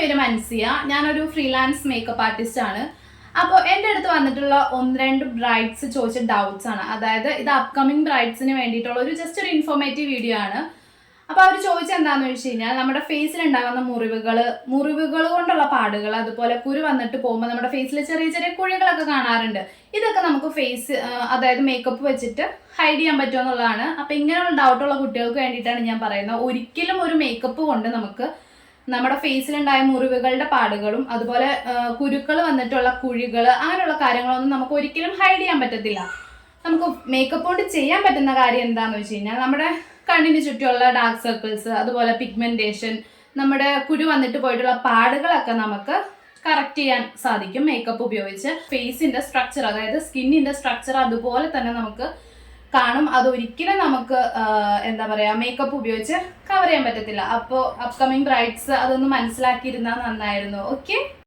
പേര് മൻസിയ. ഞാനൊരു freelance makeup artist ആണ്. അപ്പോൾ എൻ്റെ അടുത്ത് വന്നിട്ടുള്ള 1-2 ബ്രൈഡ്സ് ചോദിച്ച ഡൗട്ട്സ് ആണ്. അതായത് ഇത് അപ്കമിങ് ബ്രൈഡ്സിന് വേണ്ടിയിട്ടുള്ള ജസ്റ്റ് ഒരു ഇൻഫോർമേറ്റീവ് വീഡിയോ ആണ്. അപ്പോൾ അവർ ചോദിച്ചത് എന്താണെന്ന് വെച്ച് കഴിഞ്ഞാൽ നമ്മുടെ ഫേസിൽ ഉണ്ടാകുന്ന മുറിവുകൾ കൊണ്ടുള്ള പാടുകൾ, അതുപോലെ കുരു വന്നിട്ട് പോകുമ്പോൾ നമ്മുടെ ഫേസിൽ ചെറിയ ചെറിയ കുഴികളൊക്കെ കാണാറുണ്ട്. ഇതൊക്കെ നമുക്ക് അതായത് മേക്കപ്പ് വെച്ചിട്ട് ഹൈഡ് ചെയ്യാൻ പറ്റുമോ എന്നുള്ളതാണ്. അപ്പോൾ ഇങ്ങനെയുള്ള ഡൗട്ടുള്ള കുട്ടികൾക്ക് വേണ്ടിയിട്ടാണ് ഞാൻ പറയുന്നത്. ഒരിക്കലും ഒരു മേക്കപ്പ് കൊണ്ട് നമുക്ക് നമ്മുടെ ഫേസിലുണ്ടായ മുറിവുകളുടെ പാടുകളും അതുപോലെ കുരുക്കൾ വന്നിട്ടുള്ള കുഴികൾ അങ്ങനെയുള്ള കാര്യങ്ങളൊന്നും നമുക്ക് ഒരിക്കലും ഹൈഡ് ചെയ്യാൻ പറ്റത്തില്ല. നമുക്ക് മേക്കപ്പ് കൊണ്ട് ചെയ്യാൻ പറ്റുന്ന കാര്യം എന്താണെന്ന് വെച്ച് കഴിഞ്ഞാൽ നമ്മുടെ കണ്ണിന് ചുറ്റുമുള്ള ഡാർക്ക് സർക്കിൾസ്, അതുപോലെ പിഗ്മെന്റേഷൻ, നമ്മുടെ കുരു വന്നിട്ട് പോയിട്ടുള്ള പാടുകളൊക്കെ നമുക്ക് കറക്റ്റ് ചെയ്യാൻ സാധിക്കും മേക്കപ്പ് ഉപയോഗിച്ച്. ഫേസിന്റെ സ്ട്രക്ചർ, അതായത് സ്കിന്നിന്റെ സ്ട്രക്ചർ അതുപോലെ തന്നെ നമുക്ക് കാണും. അതൊരിക്കലും നമുക്ക് എന്താ പറയാ മേക്കപ്പ് ഉപയോഗിച്ച് കവർ ചെയ്യാൻ പറ്റത്തില്ല. അപ്പോൾ അപ്കമിങ് ബ്രൈഡ്സ് അതൊന്ന് മനസ്സിലാക്കിയിരുന്നാൽ നന്നായിരുന്നു. ഓക്കെ.